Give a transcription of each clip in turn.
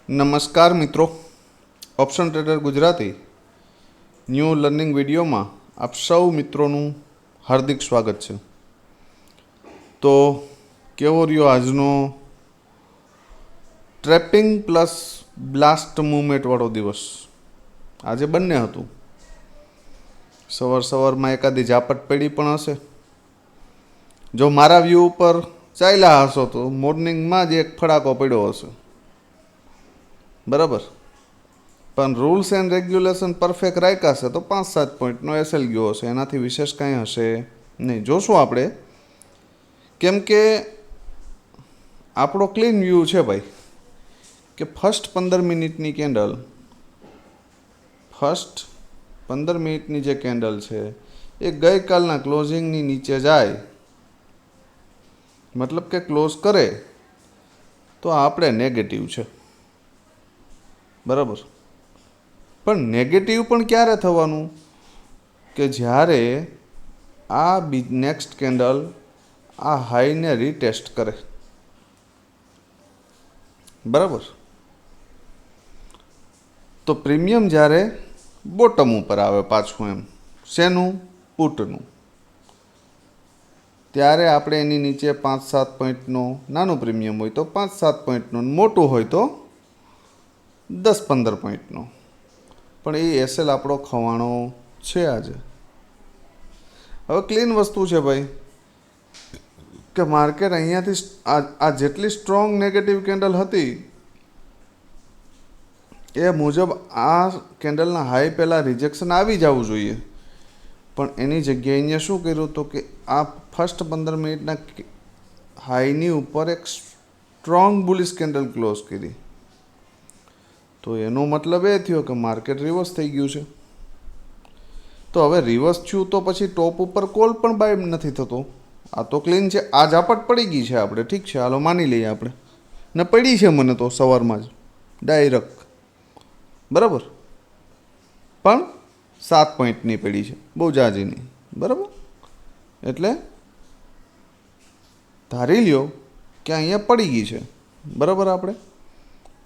નમસ્કાર મિત્રો, option trader Gujarati new learning વિડીયોમાં આપ સૌ મિત્રોનું હાર્દિક સ્વાગત છે. તો કેવો રહ્યો આજનો ટ્રેપિંગ પ્લસ બ્લાસ્ટ મૂવમેન્ટવાળો દિવસ? આજે બંને હતું. સવારમાં એકાદી ઝાપટ પડી પણ હશે. જો મારા વ્યૂ ઉપર ચાલ્યા હશો તો મોર્નિંગમાં જ એક ફડાકો પડ્યો હશે, બરાબર. પણ રૂલ્સ એન્ડ રેગ્યુલેશન પરફેક્ટ રાખ્યા છે તો 5-7 પોઈન્ટનો એસએલ ગયો હશે, એનાથી વિશેષ કાંઈ હશે નહીં. જોશું આપણે, કેમ કે આપણો ક્લીન વ્યૂ છે ભાઈ, કે ફર્સ્ટ 15 મિનિટની કેન્ડલ, ફર્સ્ટ 15 મિનિટની જે કેન્ડલ છે એ ગઈકાલના ક્લોઝિંગની નીચે જાય, મતલબ કે ક્લોઝ કરે તો આપણે નેગેટિવ છે, બરાબર. પણ નેગેટિવ પણ ક્યારે થવાનું? કે જ્યારે આ નેક્સ્ટ કેન્ડલ આ હાઈને રીટેસ્ટ કરે, બરાબર. તો પ્રીમિયમ જ્યારે બોટમ ઉપર આવે પાછું, એમ શેનું? પુટનું, ત્યારે આપણે એની નીચે 5-7 પોઈન્ટનો નાનું પ્રીમિયમ હોય તો 5-7 પોઈન્ટનો, મોટું હોય તો 10-15 પોઈન્ટનો. પણ એ એસએલ આપણો ખવાણો છે આજે. હવે ક્લીન વસ્તુ છે ભાઈ, કે માર્કેટ અહીંયાથી આ જેટલી સ્ટ્રોંગ નેગેટિવ કેન્ડલ હતી એ મુજબ આ કેન્ડલના હાઈ પહેલાં રિજેક્શન આવી જવું જોઈએ, પણ એની જગ્યાએ અહીંયા શું કર્યું હતું કે આ ફર્સ્ટ 15 મિનિટના હાઈની ઉપર એક સ્ટ્રોંગ બુલિશ કેન્ડલ ક્લોઝ કરી. તો એનો મતલબ એ થયો કે માર્કેટ રિવર્સ થઈ ગયું છે. તો હવે રિવર્સ થયું તો પછી ટોપ ઉપર કોલ પણ બાય નથી થતો. આ તો ક્લીન છે. આ ઝાપટ પડી ગઈ છે આપણે, ઠીક છે, હાલો માની લઈએ આપણે, ને પડી છે મને તો સવારમાં જ ડાયરેક્ટ, બરાબર. પણ 7 પોઈન્ટની પડી છે, બહુ જાજી નહીં, બરાબર. એટલે ધારી લ્યો કે અહીંયા પડી ગઈ છે, બરાબર. આપણે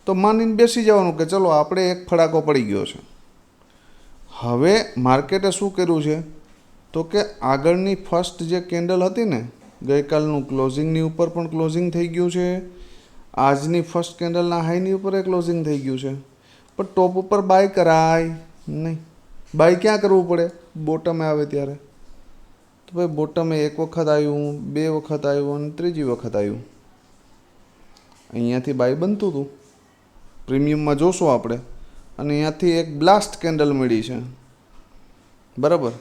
તો માનીને બેસી જવાનું કે ચલો આપણે એક ફડાકો પડી ગયો છે. હવે માર્કેટે શું કર્યું છે તો કે આગળની ફર્સ્ટ જે કેન્ડલ હતી ને, ગઈકાલનું ક્લોઝિંગની ઉપર પણ ક્લોઝિંગ થઈ ગયું છે, આજની ફર્સ્ટ કેન્ડલના હાઈની ઉપર એ ક્લોઝિંગ થઈ ગયું છે. પણ ટોપ ઉપર બાય કરાય નહીં. બાય ક્યાં કરવું પડે? બોટમે આવે ત્યારે. તો ભાઈ બોટમે એક વખત આવ્યું, 2 વખત આવ્યું અને ત્રીજી વખત આવ્યું. અહીંયાથી બાય બનતું હતું, પ્રીમિયમમાં જોશું આપણે. અને અહીંયાથી એક બ્લાસ્ટ કેન્ડલ મળી છે, બરાબર.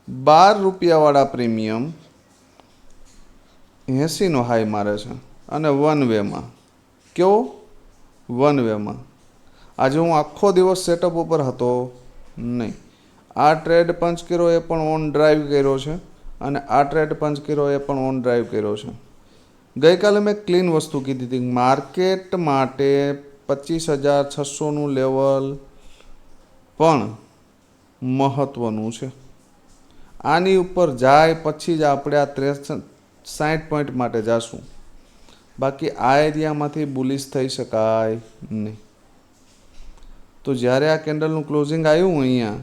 12 રૂપિયાવાળા પ્રીમિયમ 80નો હાઈ મારે છે, અને વન વેમાં. કેવો? વન વેમાં. આજે હું આખો દિવસ સેટઅપ ઉપર હતો નહીં. આ ટ્રેડ પંચ કર્યો એ પણ ઓન ડ્રાઈવ કર્યો છે, અને આ ટ્રેડ પંચ કર્યો એ પણ ઓન ડ્રાઈવ કર્યો છે. ગઈકાલે મેં ક્લીન વસ્તુ કીધી હતી, માર્કેટ માટે 25,600નું લેવલ પણ મહત્ત્વનું છે. આની ઉપર જાય પછી જ આપણે આ 60 પોઈન્ટ માટે જાશું, બાકી આ એરિયામાંથી બુલિશ થઈ શકાય નહીં. તો જ્યારે આ કેન્ડલનું ક્લોઝિંગ આવ્યું અહીંયા,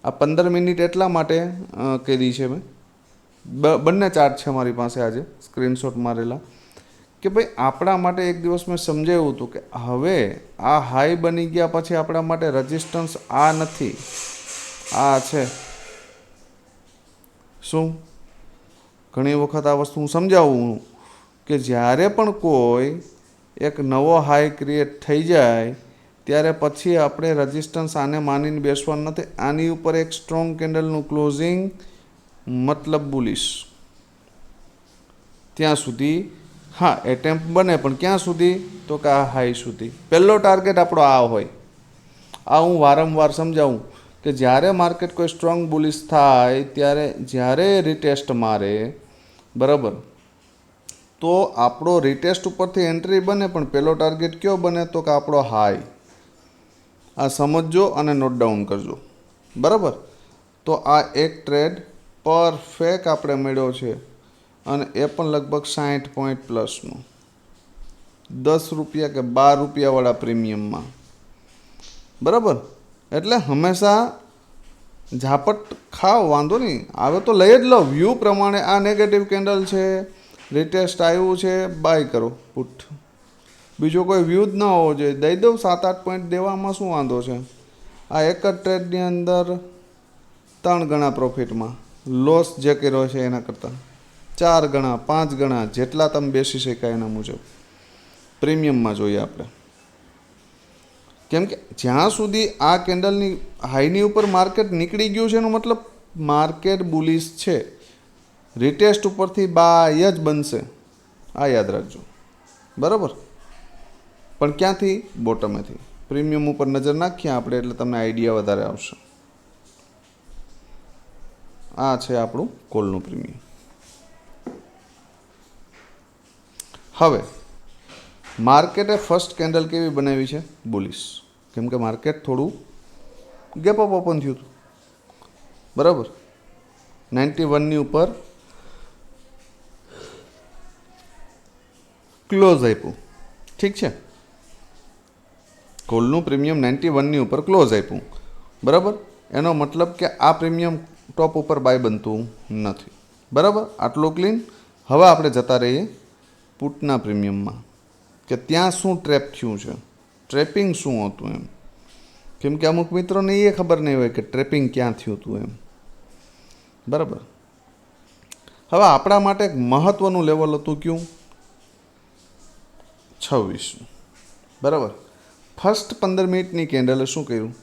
આ 15 મિનિટ એટલા માટે કરી છે મેં, બંને ચાર્ટ છે મારી પાસે આજે સ્ક્રીનશોટ મારેલા, કે ભાઈ આપણા માટે એક દિવસ મેં સમજાવ્યું હતું કે હવે આ હાઈ બની ગયા પછી આપણા માટે રેઝિસ્ટન્સ આ નથી, આ છે. શું? ઘણી વખત આ વસ્તુ હું સમજાવું કે જ્યારે પણ કોઈ એક નવો હાઈ ક્રિએટ થઈ જાય ત્યારે પછી આપણે રેઝિસ્ટન્સ આને માનીને બેસવાનું નથી. આની ઉપર એક સ્ટ્રોંગ કેન્ડલનું ક્લોઝિંગ મતલબ બુલિશ, ત્યાં સુધી હા એટેમ્પ બને, પણ ક્યાં સુધી? તો કે આ હાઈ સુધી. પહેલો ટાર્ગેટ આપણો આ હોય. આ હું વારંવાર સમજાવું કે જ્યારે માર્કેટ કોઈ સ્ટ્રોંગ બુલિશ થાય ત્યારે જ્યારે રિટેસ્ટ મારે, બરાબર, તો આપણો રિટેસ્ટ ઉપરથી એન્ટ્રી બને, પણ પહેલો ટાર્ગેટ કયો બને? તો કે આપણો હાઈ. આ સમજજો અને નોટ ડાઉન કરજો, બરાબર. તો આ એક ટ્રેડ પરફેક્ટ આપણે મળ્યો છે, અને એ પણ લગભગ 60 પોઈન્ટ પ્લસનું. ₹10 કે ₹12 પ્રીમિયમમાં, બરાબર. એટલે હંમેશા ઝાપટ ખાઓ, વાંધો નહીં, આવે તો લઈ જ લો. વ્યૂ પ્રમાણે આ નેગેટિવ કેન્ડલ છે, રિટેસ્ટ આવ્યું છે, બાય કરો પુટ. બીજો કોઈ વ્યૂ જ ન હોવો જોઈએ. દઈ દઉં 7-8 પોઈન્ટ દેવામાં શું વાંધો છે. આ એક જ ટ્રેડની અંદર 3 ગણા પ્રોફિટમાં, લોસ જે કર્યો છે એના કરતાં 4 ગણા 5 ગણા જેટલા તમે બેસી શકાય એના મુજબ પ્રીમિયમમાં જોઈએ આપણે. કેમ કે જ્યાં સુધી આ કેન્ડલની હાઈની ઉપર માર્કેટ નીકળી ગયું છે એનો મતલબ માર્કેટ બુલિશ છે. રિટેસ્ટ ઉપરથી બાય જ બનશે, આ યાદ રાખજો, બરાબર. પણ ક્યાંથી? બોટમેથી. પ્રીમિયમ ઉપર નજર નાખીએ આપણે એટલે તમને આઈડિયા વધારે આવશે. આ છે આપણું કોલનું પ્રીમિયમ. હવે માર્કેટે ફર્સ્ટ કેન્ડલ કેવી બનાવી છે? બુલિશ. કેમ કે માર્કેટ થોડું ગેપ અપ ઓપન થયું હતું, બરાબર. 91ની ઉપર ક્લોઝ આપ્યું, ઠીક છે. કોલનું પ્રીમિયમ 91ની ઉપર ક્લોઝ આપ્યું, બરાબર. એનો મતલબ કે આ પ્રીમિયમ ટોપ ઉપર બાય બનતું નથી, બરાબર. આટલું ક્લીન. હવે આપણે જતા રહીએ પુટના પ્રીમિયમમાં કે ત્યાં શું ટ્રેપ થયું છે, ટ્રેપિંગ શું હતું એમ. કેમ કે અમુક મિત્રોને એ ખબર નહીં હોય કે ટ્રેપિંગ ક્યાં થયું હતું એમ, બરાબર. હવે આપણા માટે એક મહત્ત્વનું લેવલ હતું કયું? 26, બરાબર. ફર્સ્ટ 15 મિનિટની કેન્ડલે શું કર્યું?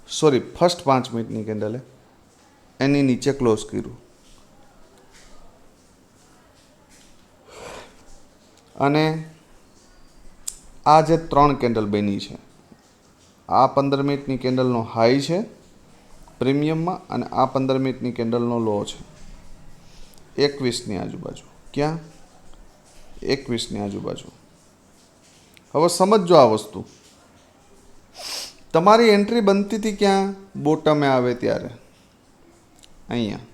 સોરી, ફર્સ્ટ 5 મિનિટની કેન્ડલે એની નીચે ક્લોઝ કર્યું અને આ જે 3 કેન્ડલ બની છે, આ 15 મિનિટની કેન્ડલનો હાઈ છે પ્રીમિયમમાં અને આ 15 મિનિટની કેન્ડલનો લો છે 21ની આજુબાજુ. ક્યાં? 21ની આજુબાજુ. હવે સમજો આ વસ્તુ. તમારી એન્ટ્રી બનતી હતી ક્યાં? બોટમે આવે ત્યારે, અહીંયા.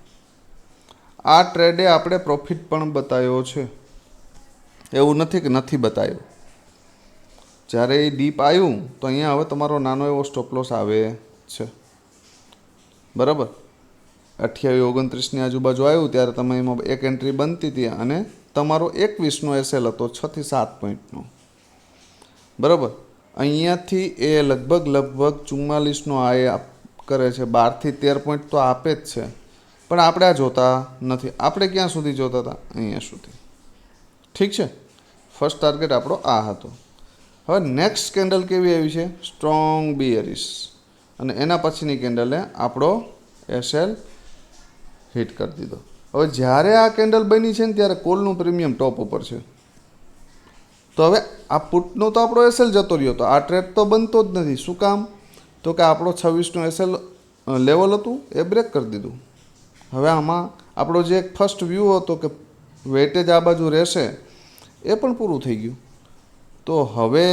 આ ટ્રેડે આપણે પ્રોફિટ પણ બતાવ્યો છે, એવું નથી કે નથી બતાવ્યો. જ્યારે એ ડીપ આવ્યું તો અહીંયા હવે તમારો નાનો એવો સ્ટોપ લોસ આવે છે, બરાબર. 28-29ની આજુબાજુ આવ્યું ત્યારે તમે એમાં એક એન્ટ્રી બનતી હતી અને તમારો 21નો એસએલ હતો 6 થી 7 પોઈન્ટનો, બરાબર. અહીંયાથી એ લગભગ 44નો આ કરે છે, 12 થી 13 પોઈન્ટ તો આપે જ છે. પણ આપણે આ જોતા નથી. આપણે ક્યાં સુધી જોતા હતા? અહીંયા સુધી, ઠીક છે. ફર્સ્ટ ટાર્ગેટ આપણો આ હતો. હવે નેક્સ્ટ કેન્ડલ કેવી આવી છે? સ્ટ્રોંગ બિયરિશ. અને એના પછીની કેન્ડલે આપણો એસએલ હિટ કરી દીધો. હવે જ્યારે આ કેન્ડલ બની છે ને ત્યારે કોલનું પ્રીમિયમ ટોપ ઉપર છે. તો હવે આ પુટનો તો આપણો એસએલ જતો રહ્યો, તો આ ટ્રેડ તો બનતો જ નથી. શું કામ? તો કે આપણો 26નું એસએલ લેવલ હતું એ બ્રેક કરી દીધું. હવે આમાં આપણો જે એક ફર્સ્ટ વ્યૂ હતો કે વેટેજ આ બાજુ રહેશે એ પણ પૂરું થઈ ગયું. તો હવે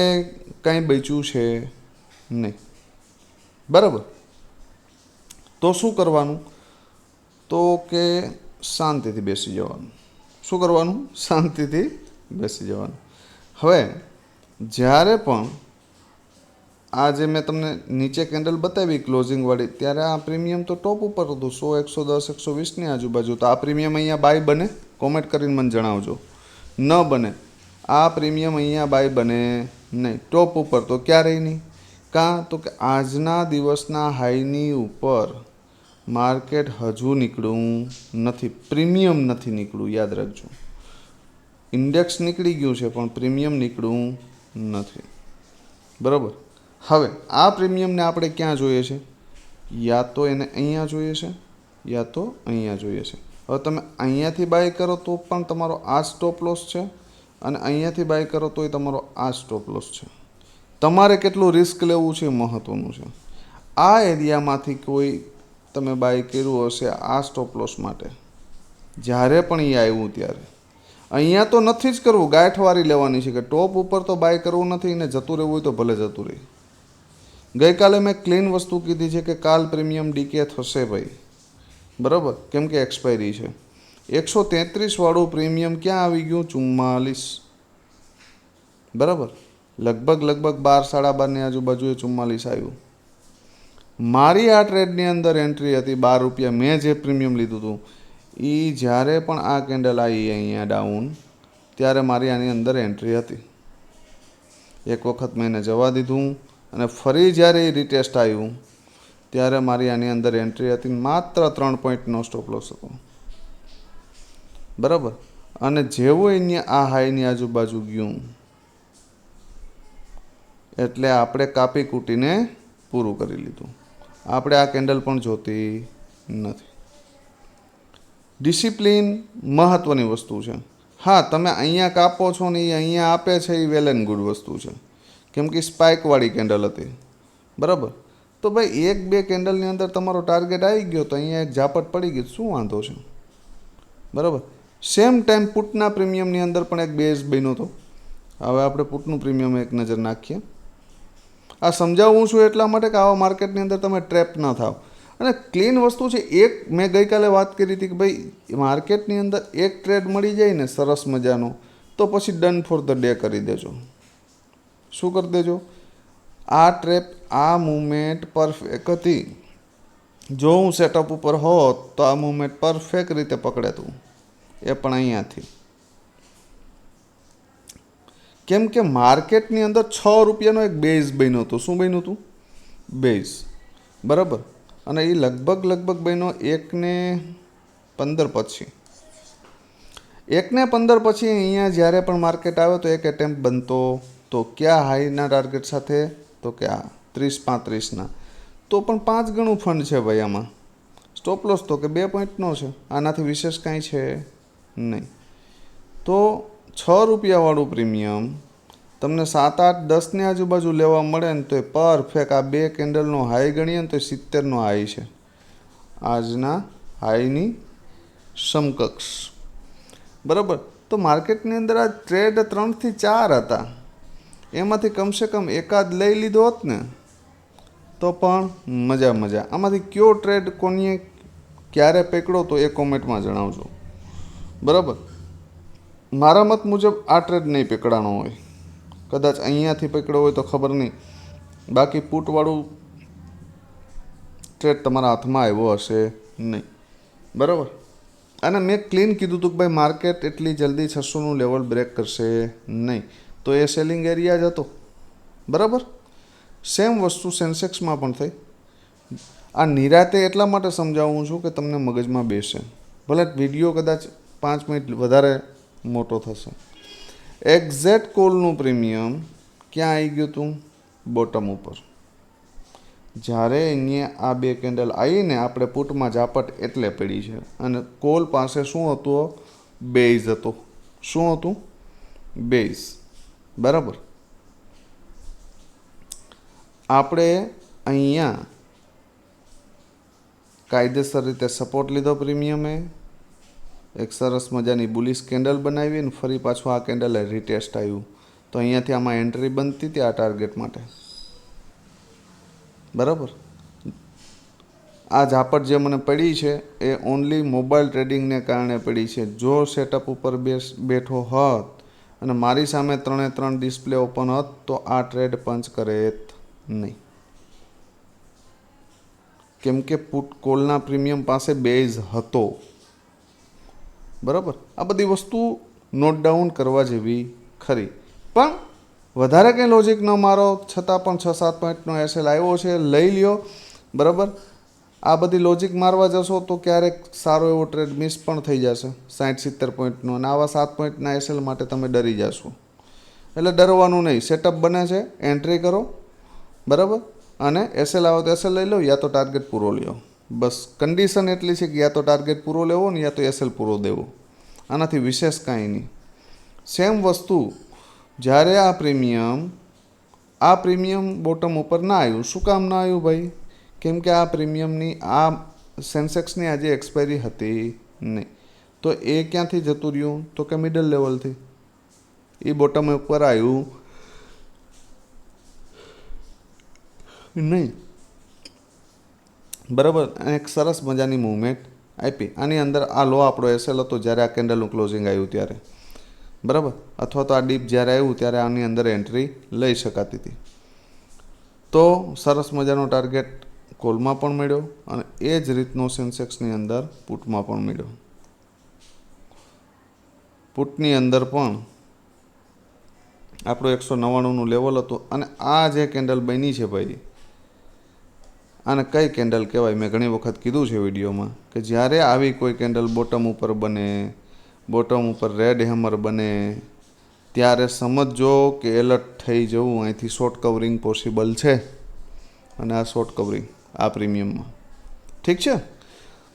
કાંઈ બચ્યું છે નહીં, બરાબર. તો શું કરવાનું? તો કે શાંતિથી બેસી જવાનું. શું કરવાનું? શાંતિથી બેસી જવાનું. હવે જ્યારે પણ આ જે મેં તમને નીચે કેન્ડલ બતાવી ક્લોઝિંગવાળી, ત્યારે આ પ્રીમિયમ તો ટોપ ઉપર હતું 100, 110, 120ની આજુબાજુ. તો આ પ્રીમિયમ અહીંયા બાય બને? કોમેન્ટ કરીને મને જણાવજો. ન બને. આ પ્રીમિયમ અહીંયા બાય બને નહીં. ટોપ ઉપર તો ક્યારેય નહીં. કાં તો કે આજના દિવસના હાઈની ઉપર માર્કેટ હજુ નીકળ્યું નથી, પ્રીમિયમ નથી નીકળ્યું, યાદ રાખજો. ઇન્ડેક્સ નીકળી ગયું છે પણ પ્રીમિયમ નીકળ્યું નથી, બરાબર. હવે આ પ્રીમિયમને આપણે ક્યાં જોઈએ છે? યા તો એને અહીંયા જોઈએ છે યા તો અહીંયા જોઈએ છે. હવે તમે અહીંયાથી બાય કરો તો પણ તમારો આ સ્ટોપ લોસ છે અને અહીંયાથી બાય કરો તોય તમારો આ સ્ટોપ લોસ છે. તમારે કેટલું રિસ્ક લેવું છે મહત્ત્વનું છે. આ એરિયામાંથી કોઈ તમે બાય કર્યું હશે આ સ્ટોપ લોસ માટે, જ્યારે પણ એ આવ્યું ત્યારે અહીંયા તો નથી જ કરવું, ગાંઠવારી લેવાની છે કે ટોપ ઉપર તો બાય કરવું નથી ને જતું રહેવું હોય તો ભલે જતું રહે. ગઈકાલે મેં ક્લીન વસ્તુ કીધી છે કે કાલ પ્રીમિયમ ડીકે થશે ભાઈ, બરાબર. કેમ કે એક્સપાયરી છે. 133 વાળું પ્રીમિયમ ક્યાં આવી ગયું? 44. બરાબર, લગભગ 12 સાડા 12ની આજુબાજુએ 44 આવ્યું. મારી આ ટ્રેડની અંદર એન્ટ્રી હતી 12 રૂપિયા. મેં જે પ્રીમિયમ લીધું હતું એ જ્યારે પણ આ કેન્ડલ આવી અહીંયા ડાઉન ત્યારે મારી આની અંદર એન્ટ્રી હતી. એક વખત મેં એને જવા દીધું અને ફરી જ્યારે એ રિટેસ્ટ આવ્યું ત્યારે મારી આની અંદર એન્ટ્રી હતી. માત્ર 3 પોઈન્ટનો સ્ટોપ લોસ હતો. બરાબર, અને જેવું અહીંયા આ હાઈની આજુબાજુ ગયું એટલે આપણે કાપી કૂટીને પૂરું કરી લીધું. આપણે આ કેન્ડલ પણ જોતી નથી. ડિસિપ્લિન મહત્ત્વની વસ્તુ છે. હા, તમે અહીંયા કાપો છો ને એ અહીંયા આપે છે એ વેલ એન્ડ ગુડ વસ્તુ છે, કેમ કે સ્પાઇકવાળી કેન્ડલ હતી. બરાબર, તો ભાઈ 1-2 કેન્ડલની અંદર તમારો ટાર્ગેટ આવી ગયો તો અહીંયા એક ઝાપટ પડી ગઈ, શું વાંધો છે? બરાબર. સેમ ટાઈમ પુટના પ્રીમિયમની અંદર પણ એક બેઝ બન્યો હતો. હવે આપણે પુટનું પ્રીમિયમ એક નજર નાખીએ. આ સમજાવું છું એટલા માટે કે આવા માર્કેટની અંદર તમે ટ્રેપ ન થાવ. અને ક્લીન વસ્તુ છે. એક મેં ગઈકાલે વાત કરી હતી કે ભાઈ માર્કેટની અંદર એક ટ્રેડ મળી જાય ને સરસ મજાનો તો પછી ડન ફોર ધ ડે કરી દેજો. શું કરી દેજો? આ ટ્રેપ, આ મુવમેન્ટ પરફેક્ટ હતી. જો હું સેટઅપ ઉપર હોત તો આ મુવમેન્ટ પરફેક્ટ રીતે પકડેતું, એ પણ અહીંયાથી. કેમ કે માર્કેટની અંદર 6 રૂપિયાનો એક બેઝ બન્યો હતો. શું બન્યું હતું? બેઝ. બરાબર, અને એ લગભગ બન્યો 1:15 પછી. 1:15 પછી અહીંયા જ્યારે પણ માર્કેટ આવે તો એક એટેમ્પ બનતો. તો ક્યાં હાઈના ટાર્ગેટ સાથે? તો કે આ 30-35ના. તો પણ 5 ગણું ફંડ છે ભાઈ આમાં. સ્ટોપ લોસ તો કે 2 પોઈન્ટનો છે, આનાથી વિશેષ કાંઈ છે નહીં. તો 6 રૂપિયાવાળું પ્રીમિયમ તમને 7-8-10ની આજુબાજુ લેવા મળે ને તો એ પરફેક્ટ આ 2 કેન્ડલનો હાઈ ગણીએ ને તો 70નો હાઈ છે, આજના હાઈની સમકક્ષ. બરાબર, તો માર્કેટની અંદર આ ટ્રેડ 3 થી 4 હતા, એમાંથી કમસે કમ એકાદ લઈ લીધો હોત ને તો પણ મજા. આમાંથી કયો ટ્રેડ કોને ક્યારે પકડો તો એ કોમેન્ટમાં જણાવજો. બરાબર, મારા મત મુજબ આ ટ્રેડ નહીં પકડાનો હોય. કદાચ અહીંયાથી પકડ્યો હોય તો ખબર નહીં, બાકી પુટવાળું ટ્રેડ તમારા હાથમાં આવ્યો હશે નહીં. બરાબર, અને મેં ક્લીન કીધું હતું કે ભાઈ માર્કેટ એટલી જલ્દી 600નું લેવલ બ્રેક કરશે નહીં, તો એ સેલિંગ એરિયા જ હતો. બરાબર, સેમ વસ્તુ સેન્સેક્સમાં પણ થઈ. આ નિરાતે એટલા માટે સમજાવું છું કે તમને મગજમાં બેસે. ભલે વિડીયો કદાચ 5 મિનિટ વધારે મોટો થશે. એક્ઝેક્ટ કોલનું પ્રીમિયમ ક્યાં આવી ગયું હતું? બોટમ ઉપર. જ્યારે અહીંયા આ 2 કેન્ડલ આવીને આપણે પુટમાં ઝાપટ એટલે પડી છે, અને કોલ પાસે શું હતું? બેઝ હતો. શું હતું? બેઝ. બરાબર, આપણે અહીંયા કાયદેસર રીતે સપોર્ટ લીધો પ્રીમિયમે, એક સરસ મજાની બુલિશ કેન્ડલ બનાવી અને ફરી પાછું આ કેન્ડલે રિટેસ્ટ આવ્યું. તો અહીંયાથી આમાં એન્ટ્રી બનતી હતી આ ટાર્ગેટ માટે. બરાબર, આ ઝાપટ જે મને પડી છે એ ઓનલી મોબાઈલ ટ્રેડિંગને કારણે પડી છે. જો સેટઅપ ઉપર બેઠો હોત અને મારી સામે 3 ડિસ્પ્લે ઓપન હોત તો આ ટ્રેડ પંચ કરે નહીં, કેમ કે પુટ કોલના પ્રીમિયમ પાસે બેઝ હતો. બરાબર, આ બધી વસ્તુ નોટ ડાઉન કરવા જેવી ખરી. પણ વધારે કંઈ લોજિક ન મારો, છતાં પણ 6-7 પોઈન્ટનો એસએલ આવ્યો છે, લઈ લ્યો. બરાબર, આ બધી લોજિક મારવા જશો તો ક્યારેક સારો એવો ટ્રેડ મિસ પણ થઈ જશે 60-70 પોઈન્ટનો, અને આવા 7 પોઈન્ટના એસએલ માટે તમે ડરી જશો. એટલે ડરવાનું નહીં. સેટઅપ બને છે, એન્ટ્રી કરો. બરાબર, અને એસએલ આવે તો એસએલ લઈ લો, યા તો ટાર્ગેટ પૂરો લ્યો. બસ કન્ડિશન એટલી છે કે યા તો ટાર્ગેટ પૂરો લેવો ને યા તો એસએલ પૂરો દેવો, આનાથી વિશેષ કાંઈ નહીં. સેમ વસ્તુ જ્યારે આ પ્રીમિયમ બોટમ ઉપર ના આવ્યું. શું કામ ના આવ્યું ભાઈ? કેમ કે આ પ્રીમિયમની આ સેન્સેક્સની આજે એક્સપાયરી હતી નહીં. તો એ ક્યાંથી જતું રહ્યું? તો કે મિડલ લેવલથી. એ બોટમ ઉપર આવ્યું નહીં. બરાબર, એક સરસ મજાની મૂવમેન્ટ આપી. આની અંદર આ લો આપણો એસએલ હતો જ્યારે આ કેન્ડલનું ક્લોઝિંગ આવ્યું ત્યારે. બરાબર, અથવા તો આ ડીપ જ્યારે આવ્યું ત્યારે આની અંદર એન્ટ્રી લઈ શકાતી હતી. તો સરસ મજાનો ટાર્ગેટ કોલમાં પણ મળ્યો અને એ જ રીતનો સેન્સેક્સની અંદર પુટમાં પણ મળ્યો. પુટની અંદર પણ આપણું 199નું લેવલ હતું અને આ જે કેન્ડલ બની છે ભાઈ, આને કઈ કેન્ડલ કહેવાય? મેં ઘણી વખત કીધું છે વિડીયોમાં કે જ્યારે આવી કોઈ કેન્ડલ બોટમ ઉપર બને, બોટમ ઉપર રેડ હેમર બને, ત્યારે સમજો કે એલર્ટ થઈ જવું, અહીંથી શોર્ટ કવરિંગ પોસિબલ છે. અને આ શોર્ટ કવરિંગ આ પ્રીમિયમમાં ઠીક છે.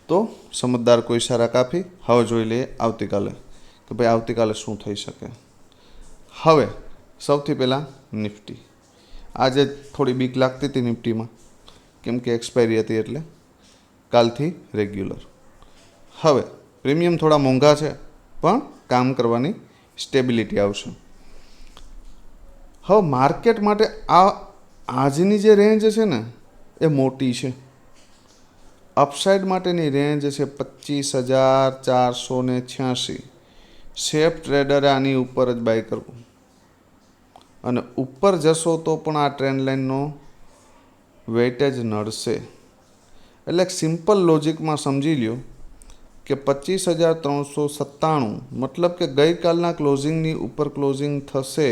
તો સમજદાર કોઈ ઇશારા કાપી. હવે જોઈ લઈએ આવતીકાલે કે ભાઈ આવતીકાલે શું થઈ શકે. હવે સૌથી પહેલાં નિફ્ટી. આજે થોડી બીક લાગતી હતી નિફ્ટીમાં, કેમ કે એક્સપાયરી હતી એટલે કાલથી રેગ્યુલર. હવે પ્રીમિયમ થોડા મોંઘા છે પણ કામ કરવાની સ્ટેબિલિટી આવશે. હવે માર્કેટ માટે આજની જે રેન્જ છે ને એ મોટી છે. અપસાઇડ માટેની રેન્જ છે 25,486. સેફ ટ્રેડરે આની ઉપર જ બાય કરવું અને ઉપર જશો તો પણ આ ટ્રેન્ડ લાઇનનો વેઇટેજ નડશે. એટલે સિમ્પલ લોજિકમાં સમજી લ્યો કે 25,397 મતલબ કે ગઈકાલના ક્લોઝિંગની ઉપર ક્લોઝિંગ થશે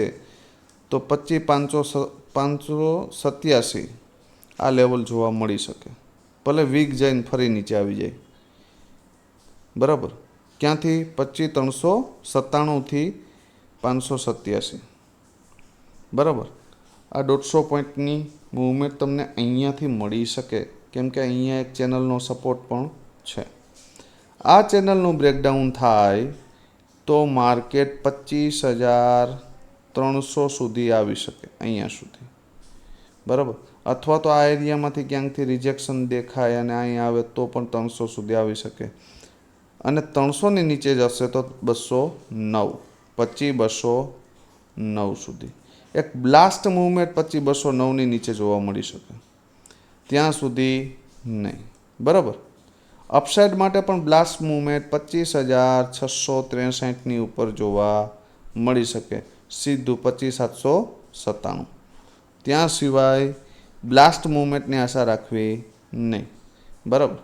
તો 25,587 આ લેવલ જોવા મળી શકે. ભલે વીક જઈને ફરી નીચે આવી જાય. બરાબર, ક્યાંથી? 25,397થી 587. બરાબર, આ 150 પોઈન્ટની મૂવમેન્ટ તમને અહીંયાથી મળી શકે, કેમ કે અહીંયા એક ચેનલનો સપોર્ટ પણ છે. આ ચેનલનું બ્રેકડાઉન થાય તો માર્કેટ 25,300 સુધી આવી શકે, અહીંયા સુધી. બરાબર, અથવા તો આ એરિયામાંથી ક્યાંકથી રિજેક્શન દેખાય અને અહીં આવે તો પણ 300 સુધી આવી શકે. અને 300ની નીચે જશે તો 209, 25,209 સુધી એક બ્લાસ્ટ મૂવમેન્ટ 25,209ની નીચે જોવા મળી શકે. ત્યાં સુધી નહીં. બરાબર, અપસાઇડ માટે પણ બ્લાસ્ટ મૂવમેન્ટ 25,663ની ઉપર જોવા મળી શકે, સીધું 25,797. ત્યાં સિવાય બ્લાસ્ટ મૂવમેન્ટની આશા રાખવી નહીં. બરાબર,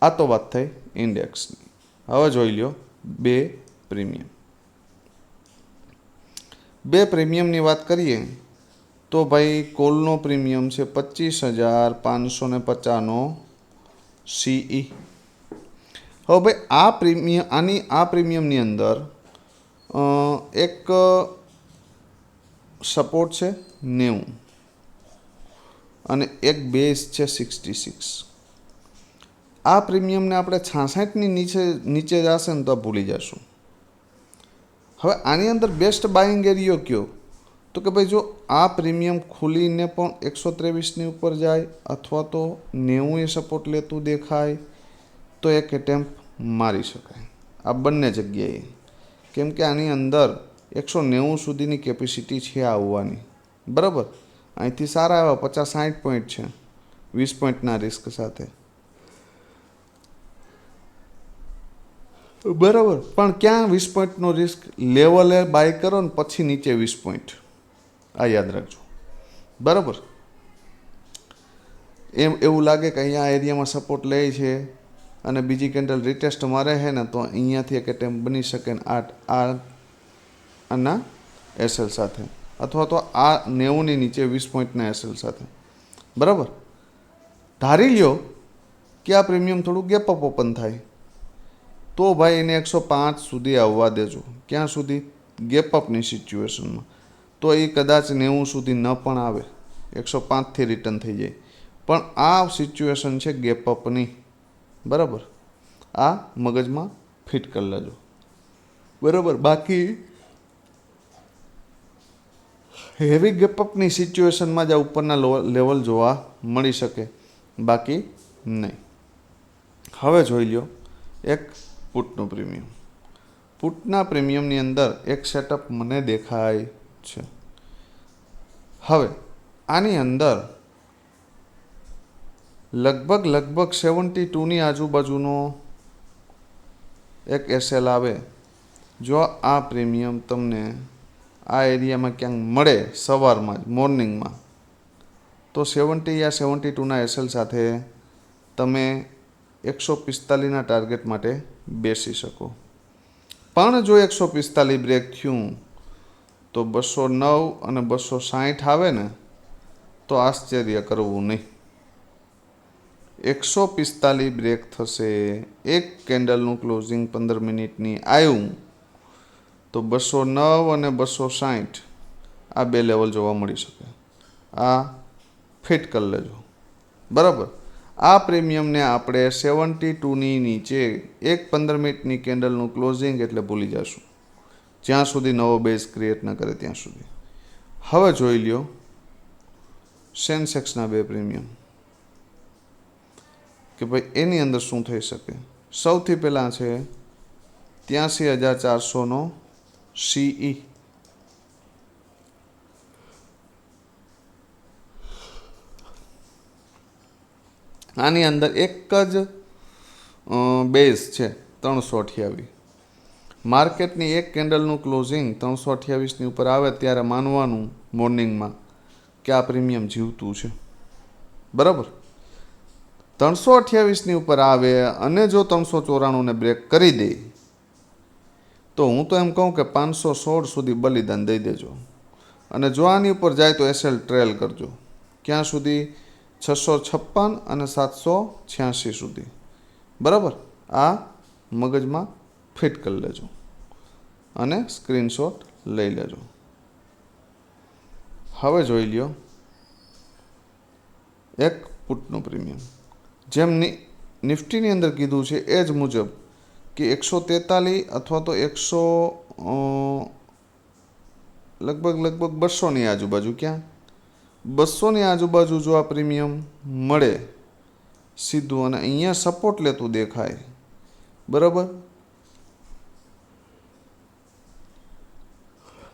આ તો વાત થઈ ઇન્ડેક્સની. હવે જોઈ લો બે પ્રીમિયમ. બે પ્રીમિયમની વાત કરીએ તો ભાઈ કોલનો પ્રીમિયમ છે 25,550નો CE. હવે ભાઈ આ પ્રીમિયમની અંદર એક સપોર્ટ છે 90 અને એક બેઝ છે 66. આ પ્રીમિયમને આપણે 66ની નીચે જશે ને તો ભૂલી જશું. હવે આની અંદર બેસ્ટ બાઇંગ એરિયો કયો? તો કે ભાઈ જો આ પ્રીમિયમ ખુલીને પણ 123ની ઉપર જાય અથવા તો 90 સપોર્ટ લેતું દેખાય તો એક એટેમ્પ મારી શકાય આ બંને જગ્યાએ, કેમ કે આની અંદર 190 સુધીની કેપેસિટી છે આવવાની. બરાબર, અહીંથી સારા એવા 50-60 પોઈન્ટ છે 20 પોઈન્ટના રિસ્ક સાથે. બરાબર, પણ ક્યાં 20 પોઈન્ટનો રિસ્ક? લેવલે બાય કરો ને પછી નીચે 20 પોઈન્ટ, આ યાદ રાખજો. બરાબર, એવું લાગે કે અહીંયા એરિયામાં સપોર્ટ લે છે અને બીજી કેન્ડલ રિટેસ્ટ મારે છે ને તો અહીંયાથી એક એટેમ્પ બની શકે આના એસએલ સાથે, અથવા તો આ 90ની નીચે 20 પોઈન્ટના એસએલ સાથે. બરાબર, ધારી લ્યો કે આ પ્રીમિયમ થોડું ગેપ અપ ઓપન થાય તો ભાઈ એને 105 સુધી આવવા દેજો. ક્યાં સુધી? ગેપ અપની સિચ્યુએશનમાં. તો એ કદાચ 90 સુધી ન પણ આવે, 105થી રિટર્ન થઈ જાય. પણ આ સિચ્યુએશન છે ગેપ અપની. બરાબર, આ મગજમાં ફિટ કરી લેજો. બરાબર, બાકી હેવી ગેપ અપની સિચ્યુએશનમાં જ આ ઉપરના લેવલ જોવા મળી શકે, બાકી નહીં. હવે જોઈ લો એક પુટનું પ્રીમિયમ. પુટના પ્રીમિયમની અંદર એક સેટઅપ મને દેખાય છે. હવે આની અંદર લગભગ 72ની આજુબાજુનો એક એસએલ આવે જો આ પ્રીમિયમ તમને આ એરિયામાં ક્યાંક મળે સવારમાં જ મોર્નિંગમાં, તો 70 યા 72ના એસએલ સાથે તમે 145ના ટાર્ગેટ માટે બેસી શકો. પણ જો 145 બ્રેક થયું તો 209 અને 260 આવે ને તો આશ્ચર્ય કરવું નહીં. 145 બ્રેક થશે, એક કેન્ડલનું ક્લોઝિંગ 15 મિનિટની આવ્યું તો 209 અને 260 આ બે લેવલ જોવા મળી શકે. આ ફિટ કરી લેજો. બરાબર. આ પ્રીમિયમને આપણે 72ની નીચે એક 15 મિનિટની કેન્ડલનું ક્લોઝિંગ એટલે ભૂલી જશું, જ્યાં સુધી નવો બેઝ ક્રિએટ ન કરે ત્યાં સુધી. હવે જોઈ લ્યો સેન્સેક્સના બે પ્રીમિયમ કે ભાઈ એની અંદર શું થઈ શકે. સૌથી પહેલાં છે 83,400નો CE. આની અંદર એક જ બેઝ છે 328. માર્કેટની એક કેન્ડલનું ક્લોઝિંગ 328ની ઉપર આવે ત્યારે માનવાનું મોર્નિંગમાં કે આ પ્રીમિયમ જીવતું છે. બરાબર. 328ની ઉપર આવે અને જો 394ને બ્રેક કરી દે તો હું તો એમ કહું કે 516 સુધી બલિદાન દઈ દેજો. અને જો આની ઉપર જાય તો એસએલ ટ્રેલ કરજો. ક્યાં સુધી? 656 અને 786 સુધી. બરાબર. આ મગજમાં ફિટ કરી લેજો અને સ્ક્રીનશોટ લઈ લેજો. હવે જોઈ લ્યો એક પુટનું પ્રીમિયમ. જેમ નિફ્ટીની અંદર કીધું છે એ જ મુજબ કે 143 અથવા તો 100 લગભગ 200ની આજુબાજુ, ક્યાં 200ની આજુબાજુ જો આ પ્રીમિયમ મળે સીધું અને અહીંયા સપોર્ટ લેતું દેખાય, બરાબર,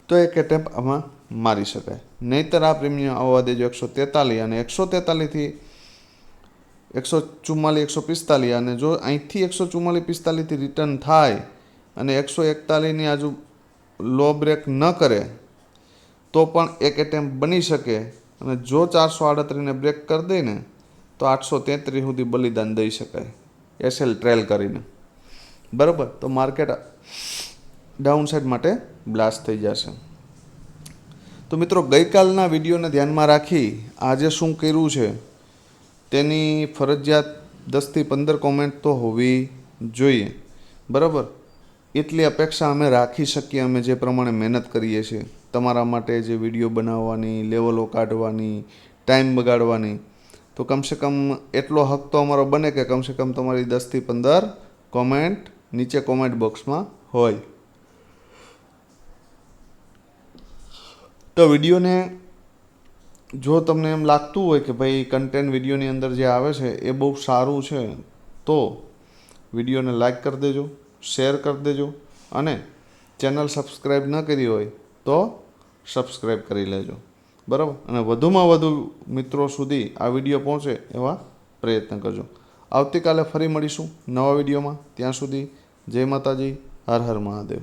તો એક એટેમ્પ આમાં મારી શકાય. નહીંતર આ પ્રીમિયમ આવવા દેજો 143 અને 143થી 144 145 અને જો અહીંથી 144 45થી રિટર્ન થાય અને 141ની આજુ લો બ્રેક ન કરે તો પણ એક એટેમ્પ બની શકે. અને જો 438ને બ્રેક કરી દે ને તો 833 સુધી બલિદાન દઈ શકાય એસએલ ટ્રેલ કરીને. બરાબર. તો માર્કેટ ડાઉનસાઇડ માટે બ્લાસ્ટ થઈ જશે. તો મિત્રો ગઈકાલના વિડીયોને ધ્યાનમાં રાખી આજે શું કર્યું છે તેની ફરજિયાત 10થી 15 કોમેન્ટ તો હોવી જોઈએ. બરાબર. એટલી અપેક્ષા અમે રાખી શકીએ, અમે જે પ્રમાણે મહેનત કરીએ છીએ તમારા માટે, જે વિડીયો બનાવવાની, લેવલો કાઢવાની, ટાઈમ બગાડવાની. તો કમસે કમ એટલો હક તો અમારો બને કે કમસે કમ તમારી 10થી 15 કોમેન્ટ નીચે કોમેન્ટ બોક્સમાં હોય. તો વિડીયોને જો તમને એમ લાગતું હોય કે ભાઈ કન્ટેન્ટ વિડીયોની અંદર જે આવે છે એ બહુ સારું છે તો વિડીયોને લાઈક કરી દેજો, શેર કરી દેજો અને ચેનલ સબસ્ક્રાઈબ ન કરી હોય તો સબસ્ક્રાઈબ કરી લેજો. બરાબર. અને વધુમાં વધુ મિત્રો સુધી આ વિડીયો પહોંચે એવા પ્રયત્ન કરજો. આવતીકાલે ફરી મળીશું નવા વિડીયોમાં. ત્યાં સુધી જય માતાજી, હર હર મહાદેવ.